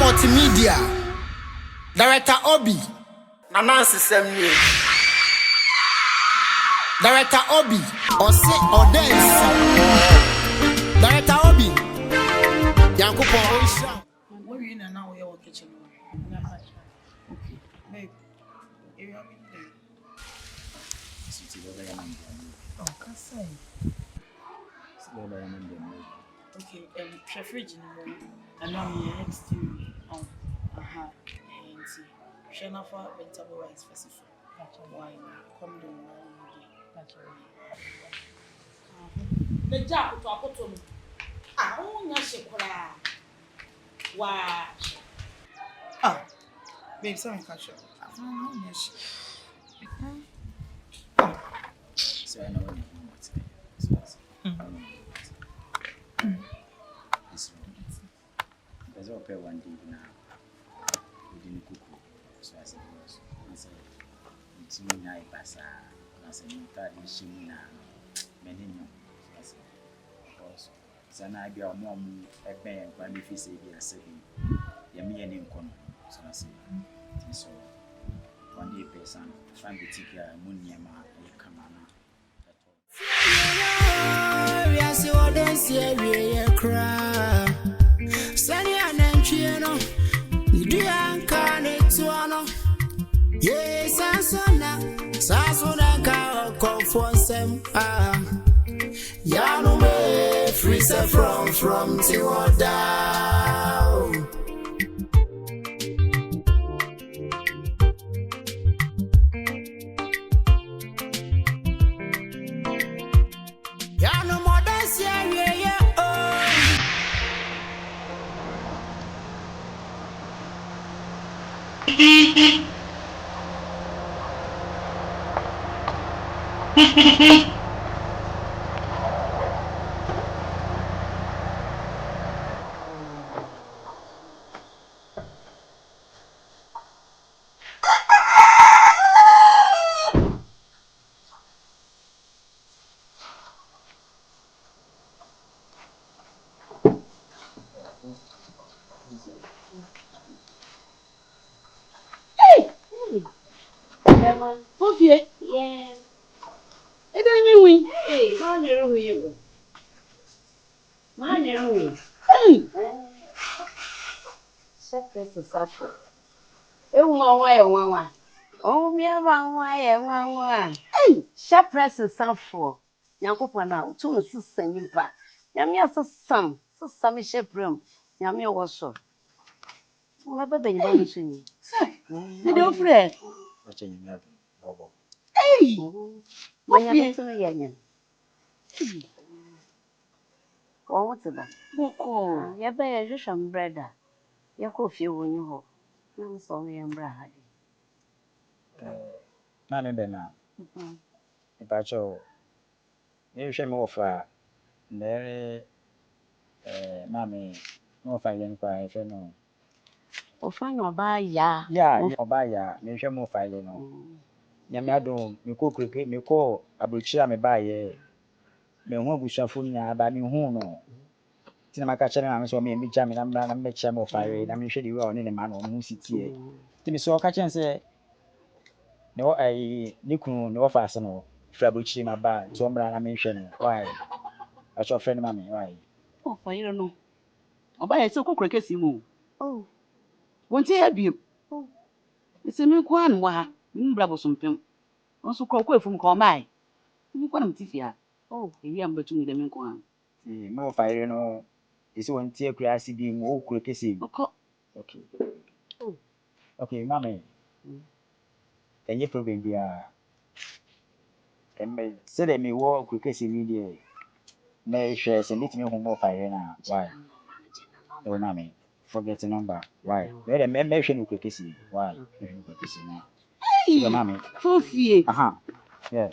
Multimedia. Director Obi. Nancy Samuel. Director Obi. Ɔdɛnsi. Director Obi. Yankupo Oisha. What are you in now? Your kitchen. Okay. Babe. You are in there. Oh, can't say. Okay, fridge in the room. And now we are exterior. Oh, and see. Shana for vegetable rice specific. Wine. Come down. The job to a bottom. I own your ship. Wow. Oh, babe, sorry, catch up. I don't know your ship. So I know what you want. There's all pay one day now. We didn't cook. So I said, I said, it's me now, Passa. I said, you thought you should now. Many no. I said, also. So now I be a mom, a pen, when if you say, yes, Yami and Incon. So I said, so one day, person, find the ticket, Munyama, and come on. Yes, you Ɔdɛnsi we cry. Sani anenchieno. Idi anka netuano. Yes, Sasona ka confonsem. Yanu me freeze from Tiwada. Okay. Yeah. It ain't me. Hey, man, you. Man, you. Hey. Chef is suffer. You want why? Oh, me why? Hey, chef is suffer. Yanko na two sister nimpa. Yamia some chef room. Yamia was so. What about the bonus? Say, you don't friend. Hey! What are you doing? What's that? Oh, you better just some bread. You coffee when you ho. I'm sorry, I'm brad. None in there now. If I show you shame offer, there, mammy, no fighting cry, if you know. Oh, fine, or buy ya. Yeah, or buy ya, me shame more fighting. Yamado, me cook cricket, me call, I will share me buy ye. Me won't be shuffling by me who no. Tinamaka I'm so me jamming, I'm make shame of fire, I'm sure you are in a man or moon city. Timmy saw catch and say, no, I Niku no fasten or Frabucci my bag, so I mention why. I saw friend mammy, why? Oh, for you don't know. Or buy a so cricket you. Oh, won't you have you? Oh, it's a milk one, wah, bravo something. Also call quick from call my. You want to see. Oh, you am between the milk one. More fire, no. This one tear grassy being all cricket. Okay. Oh, okay, mammy. Then you probably be and said me walk cricket immediately. May shares and let me home more fire now. Why? Oh, mammy. Forget the number. Why? Let a man mention cricket. Why? hey, mammy. Foofy. Yeah.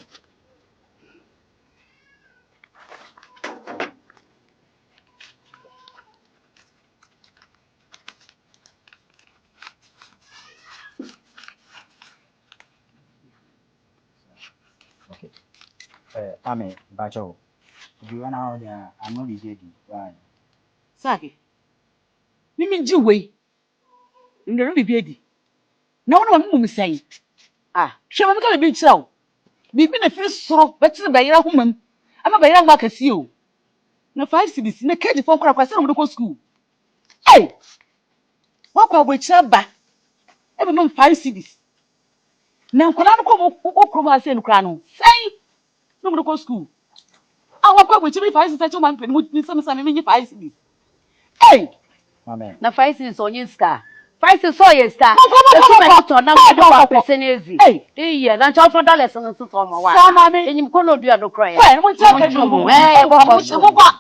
Okay. Mammy, Bacho. You run out there. I'm not ready. Why? Saki. You mean you wait? Ndero bibi edi. Na wona mum say. Ah, hwe me ka be kyerɛw. Bibi na fi soro, beti be yira homam. Ama be yira ma kase o. Na 5 cedis na keji fon kora kwase na mo go school. Hey! Wakwa bo kyerɛ ba. E be mam 5 cedis. Na nkora no ko okrom ase nkora no. Say, no mo go school. Ah, wakwa bo kyerɛ 5 cedis man pe mo ni sam me 5 cedis. Hey! Mame. Na 5 cedis onye star. 5 cedis so ye star. Na ko person ezi. Iya, na chọ for dollars no so to mo wa. Sa mame. Enyim ko no dua do kroye. Well, mo kyerɛ ka dum.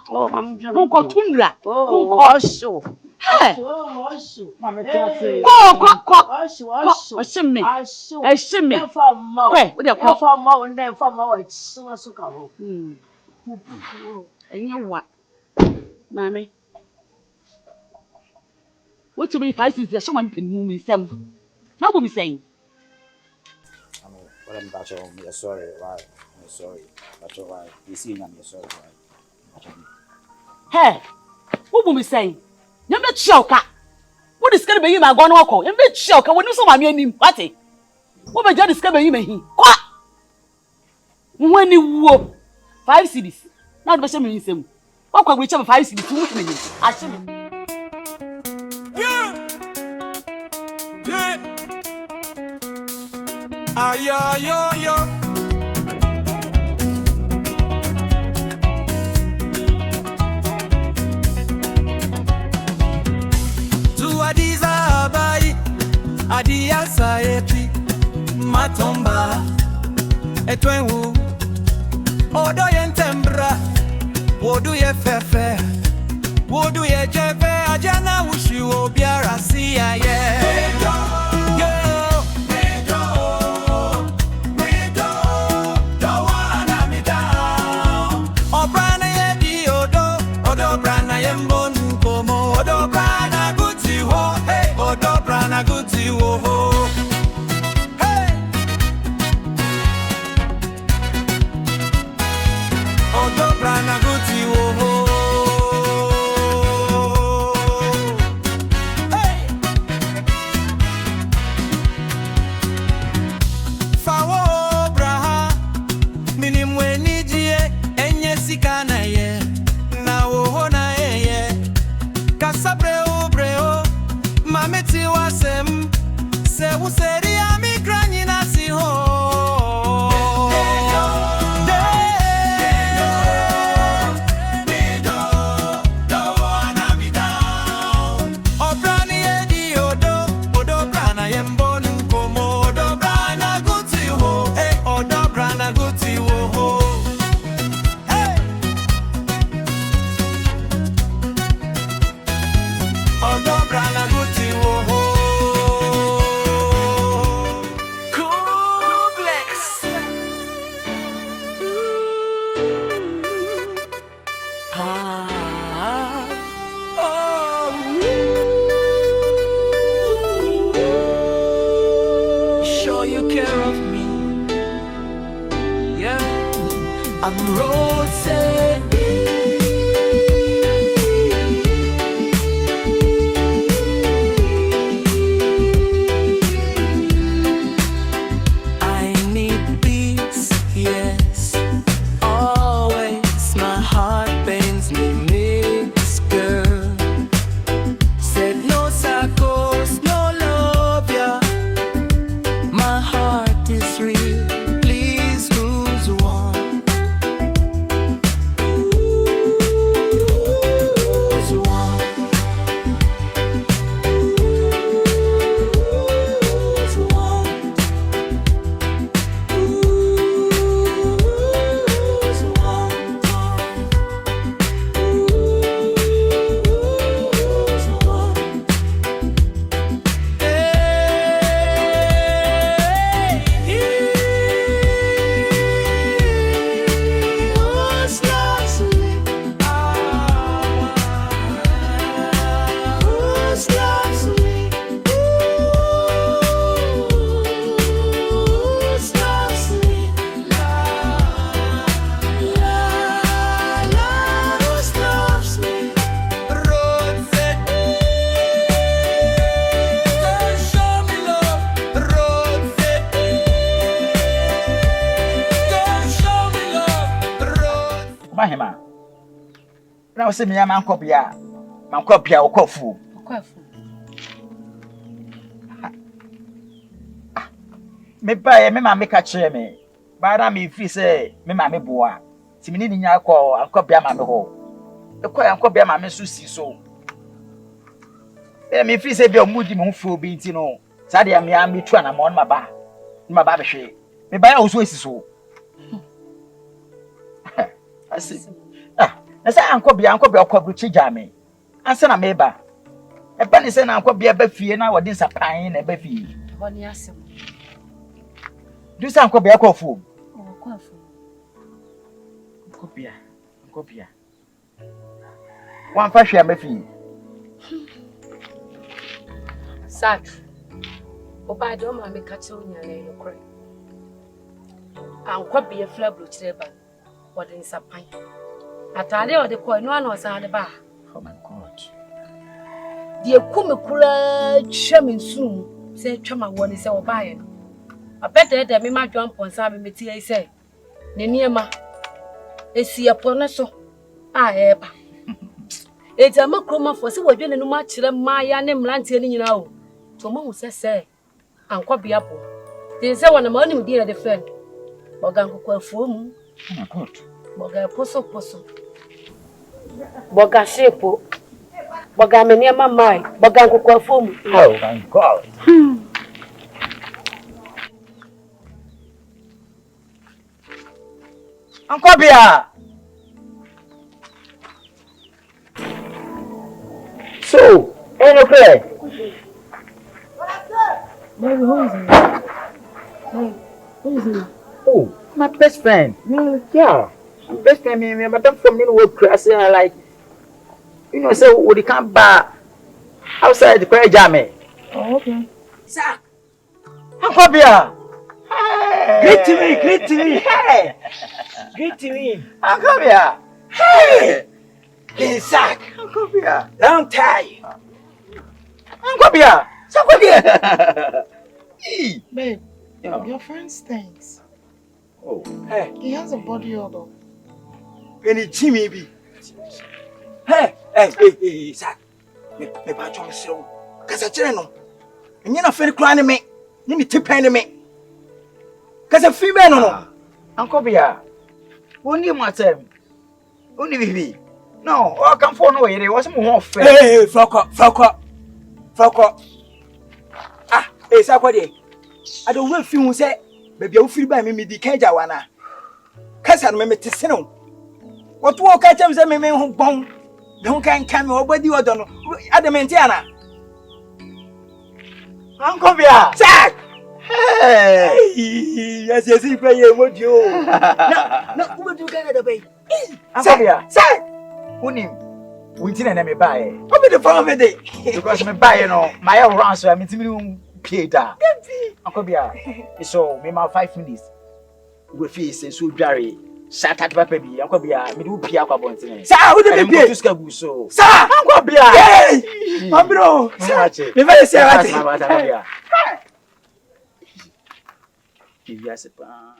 Oh, mam jọ. Mo ko tunra. Oh, osho. Hey! Osho. Mame tell Osho. Oshime. Osho. Eshime. Kwe, wo de ko. Fa mo ndem fa mo wa so ka ho. Enye wa. Mame. What to be 5 cedis? So man pen mu nsem. Na bo mi say. What I'm about to sorry, why? I'm sorry. But why? You see, I'm sorry, why? Hey, who will be saying? You bet choka. What is going to be you, my gone walk? You bet choka when you saw my name, party. What about you discover you, me? What? When you whoop 5 cedis. Not the same in him. What could we have 5 cedis to me? I should. Yo. Tu adiza abai, adia saepi, matomba, etwenwu, odo yentembra, wodu ye fefe, wodu ye jeve, ajana wushi obiara siya ye. Now say me am Ankobea. Ankobea okofu. Okofu. Me buy me ma make a chair me. Ba me free say me ma me boa. Ti me ni nya ko Ankobea ma me ho. E ko Ankobea ma me so si so. Me free say be omudi me ho fu obi nti no. Sa de me am tu ana mo no ma ba. Ma ba be hwe. Me buy o so esi so. Asi. Na say Ankobea okobru chija me. Ansa na me ba. E ba ni say na Ankobea ba fie na wodi nsapan na ba fie. Ho ni asem. Do say Ankobea kofu. Oh, kofu. Ankobea. Wan fa hwe am fie. Sak. Oba do ma me ka che onya na yokore. Ankobea flabro chireba. Wodi nsapan. Atade odi ko enu ana osan de ba. Oh my God. Die kume kura twam nsum se twam awoni se obaye. Abete de me ma dwan ponsa me meti ai se. Ne niema esi epone so a eba. Eja makroma fo se wadwene no ma kire maaya ne mlante ni nyina o. To ma hu se Ankobea bo. Tin se wona ma onim die de friend. Boga nkoko afuom. Oh my God. Boga poso. Boga shepo. Boga meniema mai. Boga nkoko afuom. Oh my God. Ankobea. So, okay. Baby, who is it? Baby, who is it? Oh, my best friend. Really? Yeah. My best friend, me, madam from the work class, like, you know, so we come back outside the prayer jammy. Oh, okay. Sak. Ankobea. Greet to me. Hey. Greet to me. Ankobea. Hey. Sak. Ankobea. Long time. Ankobea. Ankobea. Babe, Yeah. your friend stinks. Oh. Hey. He has a body odor. Any Jimmy be. Hey, Sak. Me ba chom siro. Kasa chere no. Enye na fere kra ne me. Ni me tipan ne me. Kasa fi me no. Ankobea. Only matem. Only bibi. No, all come for no ere. Was mo off. Hey, fuck up. Ah, Sak what dey? I don't want fi hu say baby a firi ba me di kaja wana. Kasa no me tese no. What wo ka chem say me hu bon. Me hu kan me obadi odo no. Adamenti ana. Ankobea. Sak. Hey. Yes, you play a mojo. No, what do you get at bay? Ankobea. Sak. Unim. Wintin na me buy. What be the problem with it? Because me buy no, my around so I mean to pay da. Ankobea. So me ma 5 minutes. We face so dware. Shata papa bi. Ankobea, me do pia kwa bontin. Sa, who the be to skagu so. Sa, Ankobea. hey, my bro. Me very say what? Ankobea. Vivia se pa.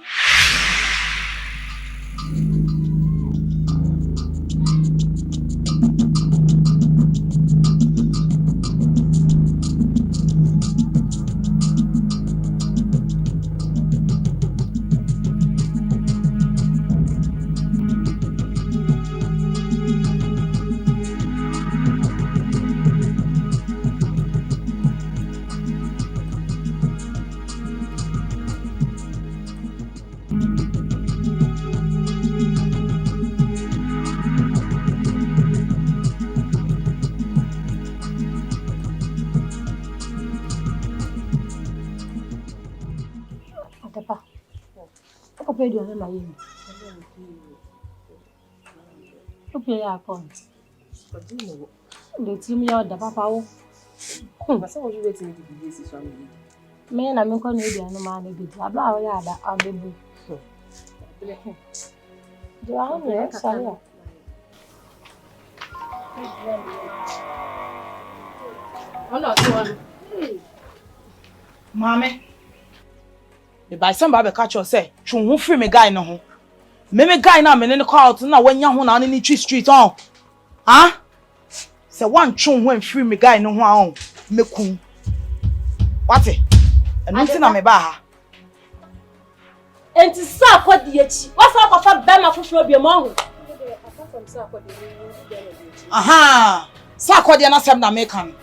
Papa. Papa pay you na yemi. Papa ya account. The team ya da papa wo. But what you waiting to be this family? Me na me ko na ebi anu ma na bi. Abla wo ya da abebu. Do I have to sorry? Mame. The by some baby catch you say, "Chun free me guy no ho." Me guy na me ne call out na wanya ho na ni tree street on. Ah? So one chum when free me guy no ho me kun. What it? And nothing na me ba. Enti sa akodi echi. What's up papa bema fufuro bi mo ho? Aha. Sa akodi na sem na me kan.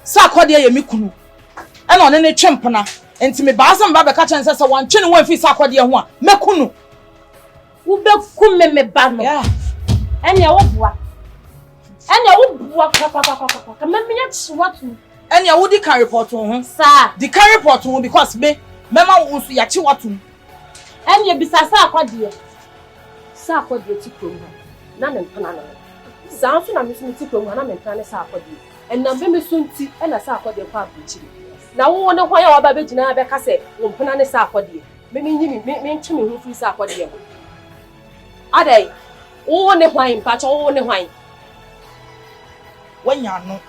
Sa akodi ye me kunu. E na one ne twempona. Enti me ba asem ba be ka chen se wan twe ne wan fi sa akodi ho a me kunu. Wo be kum me ba no. Yeah. Ene wo bua. Ene wo bua papa. Me nya chiwatu. Ene wo di kan report ho. Sir. Di kan report ho because me mema wo so ya chiwatu. Ene bisa sa akodi. Sa akodi ti krom ha. Na me mpana na. Sa nso na me so ti krom ha na me mpana sa akodi. Enna be me so nti ena sa akodi kwa abuchiri. Na wo ne hwan ya wa ba be gina be ka se wo mpana ne sa akodi. Me nyimi me ntwe me hu fi sa akodi ho. Adai. Wo ne hwan mpa cho wo ne hwan. When you know,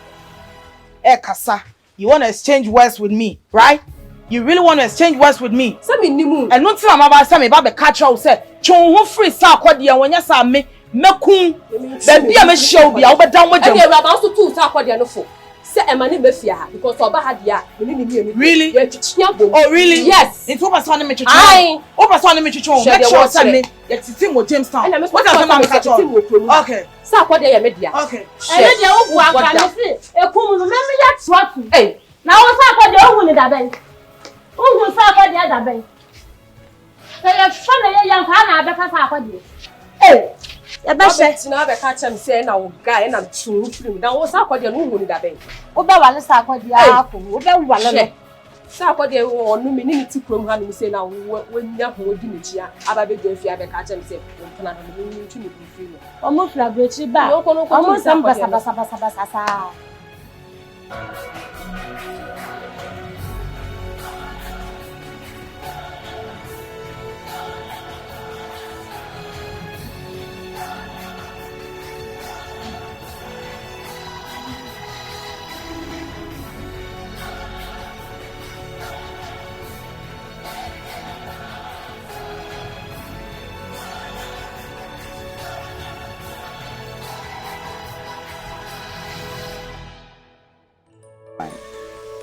kasa, you want to exchange words with me, right? You really want to exchange words with me? Say me nimu. And no time about say me ba be catch you say, "Chon ho free sa akodi e wonya sa me kun." Baby a me show bi a wo be down mo jam. And you about to two sa akodi no fo. Say e ma ne be fia ha because oba ha dia, me ni mi. Really? Oh really? Yes. It's over son me chicho. Aye. Over son me chicho. Make sure say me you sitting with Jamestown. What does the catch you? Okay. Sa akodi e me dia. Okay. Ene dia wo bua kwa me se e kum no me ya trot. Eh. Na wo sa akodi o hu ni da ben. Hu sa akodi da ben. Say e fa na ye yan ka na abeka sa akodi. Eh. Ya ba she. Na be ka chem say na wo guy na tun film. Na wo sa akodi no hu ni da ben. Wo be wale sa akodi akọ. Wo be wale no. Sa akodi onu mi ni ti krom ha no say na wo nya ho odi ni chia. Aba be gya fi aba ka chem say wo mpana no mi tun ni film. Omo fla brechi ba. Omo sam basa.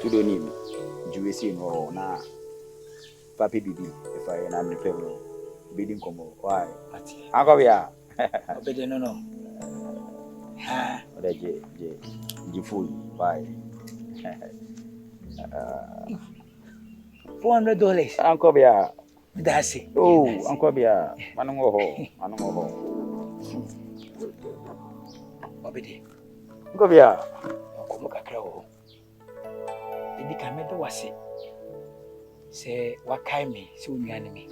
Tudo nimi juwesi no na papi bibi if I na me pebro bidding komo why Ankobea Obede no ha oda je full why $400 Ankobea that's it. oh Ankobea manungo ho Obede Ankobea komo kakra ho Idi ka me do wase se wakai me se unuane me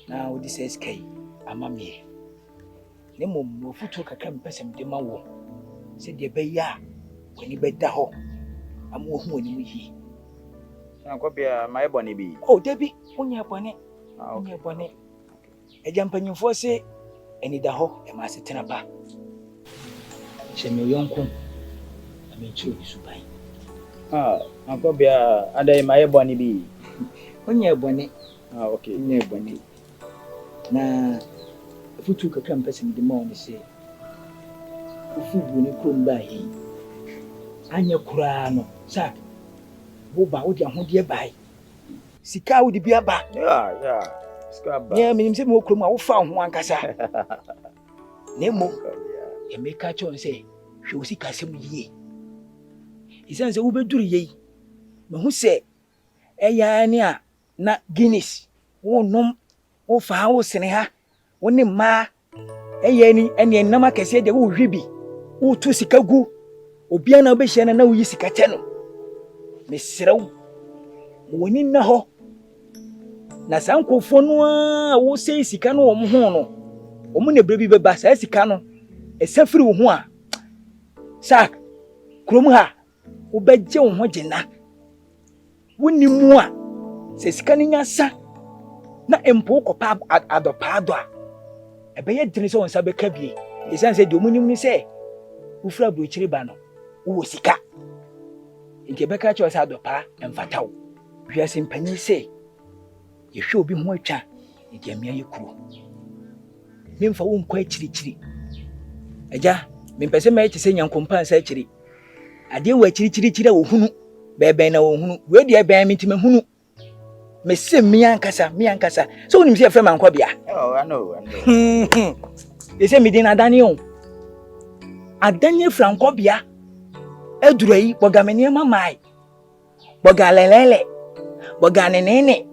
na odi se skai amamie ne mom ofutu kakra mpesem de ma wo se de be ya wani be da ho am wo hu ani mu yi Ankobea my boni bi oh debi onya bone eja mpanyimfo se eni da ho e ma se tena ba se me yonko ame chu subai Ankobea adai my boni bi onya bone okay onya bone na futu kakra mpesem de ma wo se ofu bu ni kromba yi anya kura no sa wo ba wo de ahode bai sika wo de bia ba yeah sika ba yeah minim se mo krom a wo fa ho ankasa nemo e meka chon se hwe sika sem yie isan se wo beduru yei me hu se eya ni a na Guinness wo nom wo fa wo sene ha wo ne ma eya ni ene nam akese de wo hwe bi wo tu sika gu obia na obehia na wo yi sika te no me serew woni na ho na sankofo no a wo sei sika no wo ho no wo mu ne brebi beba sa sika no esafiri wo ho a sak krom ha wo beje wo ho gina woni mu a se sika ni nyasa na empo kopa adopa a ebeye dini so wonsa beka bie esan se de omunim ni se wo fura brochiri ba no wo sika nke beka cho sa adopa emfataw wiase mpanyi se yehwe obi ho atwa nke amia yekuro memfa wo nkwa chirichiri Agya, me pese me eche se nyankompa nsa akiri. Ade wa chiri ohunu. Bebe na ohunu. We de ben me ntime hunu. Me se me ankasa. So unim se frema Ankobea. Oh, I know. They say me din adani on. Adani fra Ankobea. Eduru yi boga me niam mai. Boga lelele. Boga nenene.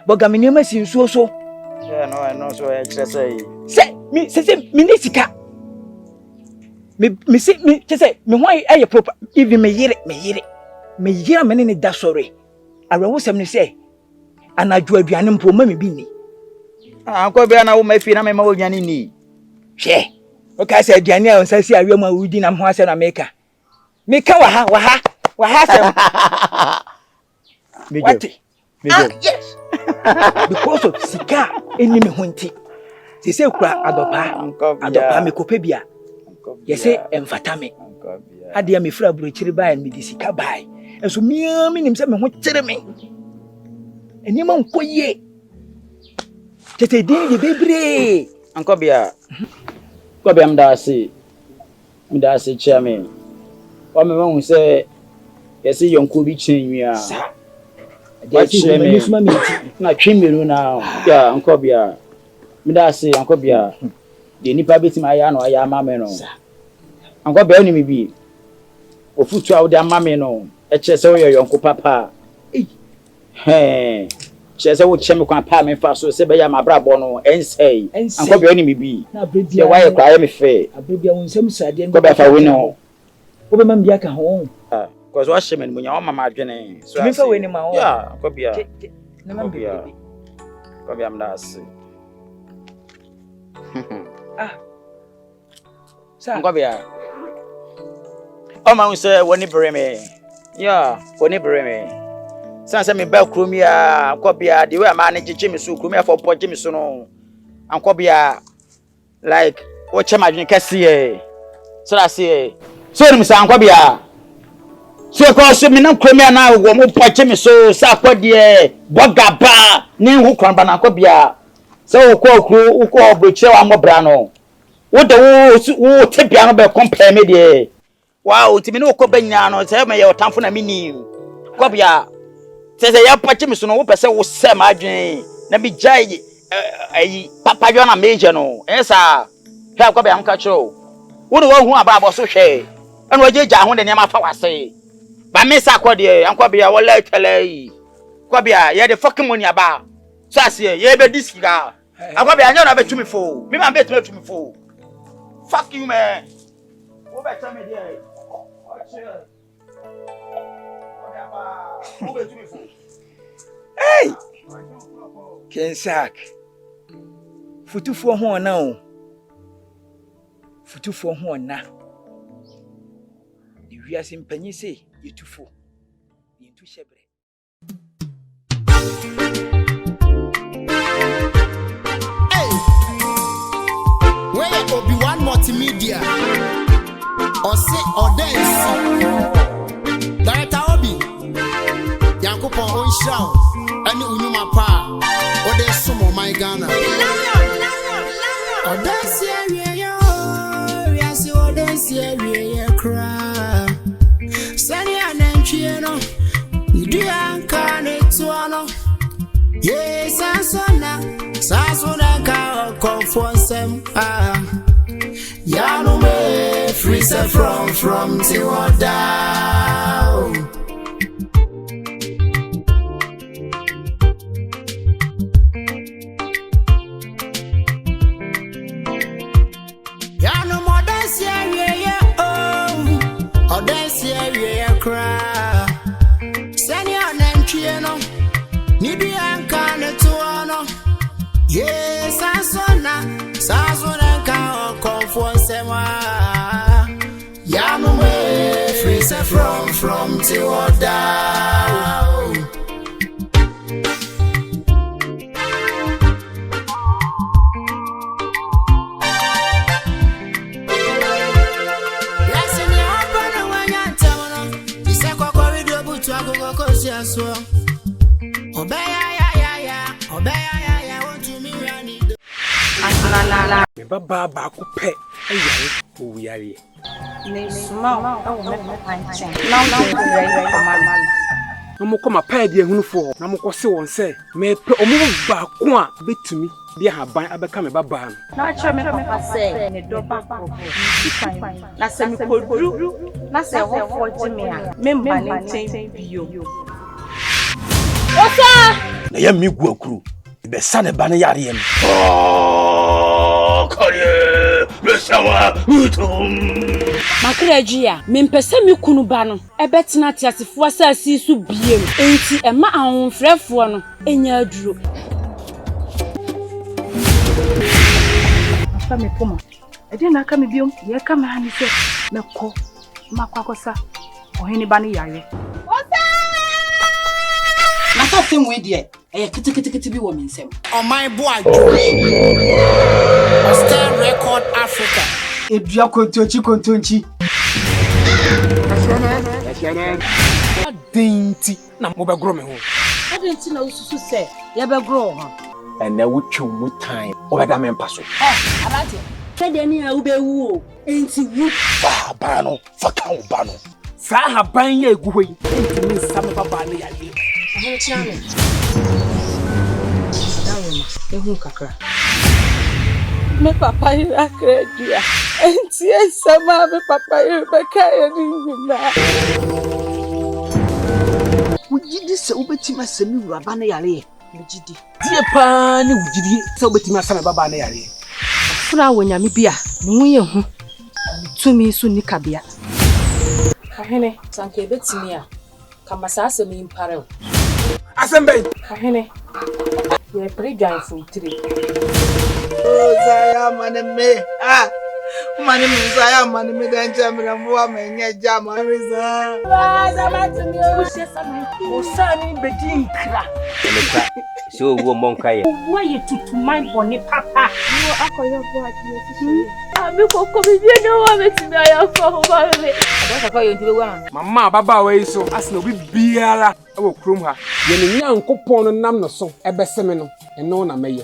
Boga me niam sinsuo so. Yeah, no, I know so I just say. Say me ni sika. Me say me why aye proper even me yire me ne da sorry. Arewo sem ne say anadwo aduane mpo ma me bi ni. Ankobea na wo mafi na me ma wo aduane ni. Hwe. O ka say aduane a onsa si arewo ma wudi na ho ase na meka. Meka wa ha sem. What? Yes. Because of sika eni me honti. Se se kura adopa me kope bia. Yese emfata me. Ade me fra brochiri bae me di sika bae. Enso mia me nim se me ho kire me. Eni ma nkoye. Tete din de bebre. Ankobea. Ankobea mda se chia me. O me hu se yese yonko bi chenwia. Watching me na twemiru na ya Ankobea mda se Ankobea de nipa betima ya no ya mame no Ankobea oni me bi ofutu a wo de mame no e che se wo yonko papa che se wo che me kwa pa me fa so se be ya mabrabo no ensei Ankobea oni me bi ye wa ye kwa ye me fe abrebia wonsem sade Ankobea fa we no wo be mam bia ka ho. Because what shame munya o mama adwene so me fa we ni ma ho yeah Ankobea na mam bia Ankobea mda se Ankobea o ma unse woni breme yeah woni breme sanse me ba krumi a Ankobea the way ma na gichi me so krumi afọ poje me so no Ankobea like o chema adwene kase so that say so ni me sa Ankobea so ko so me na krumi na wo mo poje me so sa akode boga ba ni hu kran ba na Ankobea so uko broche wa mobra no wo de wo tebia no be compare me de wow timi no ko banya no se me ye otamfo na mini Ankobea se ya pache me so no wo pese wo se ma adwen na bi jai ayi papa yo na meje no esa ha Ankobea nka chiro wo no wo hu aba abo so hwe eno ajeja ho de ne ma fa wase ba me sa akode Ankobea wo la tele Ankobea ye the fucking money aba so asie ye be diska Ankobea anya na be tumi fo me ma be tumi fo fuck you man wo be tell me there wo be tumi fo Hey Kensak futufo ho na o futufo ho na di wiase mpanyi se yetufo yentu hyebre Where Obi-Wan multimedia or say Ɔdɛnsi Director Obi Yankopɔn Onshaw Ani Unyuma Pa Ode Sumo My Ghana Ɔdɛnsi Awiye Wiase Ɔdɛnsi Awiye Kra Sani Anantwie no Nidu Anka Ne Tuano Yes Sasona Ka Confrontation Yanu me freeze from Tiwada Yanu Ɔdɛnsi Awiye Ɔdɛnsi Awiye Kra Sani Anantwie no Nidu Anka Ne Tuano Yes, Sasona Ka Confrontation Yanu me freeze from Tiwada Yes, in the open when you tell me this is a corridor but I go cause you so Obey ya want to me Me baba ba ko pe ayare o wiyare. Ne suma o me panchen. Na o Na mo koma pa de ehunufo na mo kose won se me pe omo ba ko a betumi de haban abeka me baba no. na cho me papa say ne do ba ko. Na se me kodru na se wo fo me a me mba ne nten bio. Osa! Na ya mi gu akuru. Be sa ne ba ne yare yam. Oh, kare! Be sawa utum. Makrejia, me mpese me kunu ba no. Ebetena tiasefo asasi su biem. Enti ema ahonfrefo no enya aduro. Afa me poma. Ede na aka me biom, ye ka ma hani se mekọ makwakosa. Ohini ba ne yare. Nasa sem we de e kitikiti bi wo me nsem. On my boy Star Record Africa. Edua kontonchi. Adenti na mo begro me ho. Adenti na ususu se ye begro ho. Ene wo twum mu tan. O beda me mpa so. Abate. Kede ni a ubewu o. Enti wu. Fa ba no, fa ka wo ba no. Sa haban ya egu hoyi. Enti me sa me baba ne yare. Ahene chiame. Dawo ehu kakra. Me papa ira krejia. Enti esama me papa ira beka eri nyina. Wujidi se ubetima semi wuraba ne yare. Wujidi. Die pa ne wujidi se obetimi asa me baba ne yare. Fura wonyame bia ne woye hu. Tumi so nikabia. Ahene sanke betimi a kambasa asemi impare. Asembe. Ahene ye prejan fu 3. Zaya maneme mani mzaya mani midanja mramwa menye jama riza Waza matumi o shesa me osani bedi nkra. So wo monka ye. Wo ye tutuman boni papa. Wo akoyo bo adie abi koko bi no wa betimi aya fo ba me. Adaka ko yonti be wa Mama baba we so asna obi biara e wo krom ha. Ye ne nyankopon no nam no so ebeseme no eno na meye.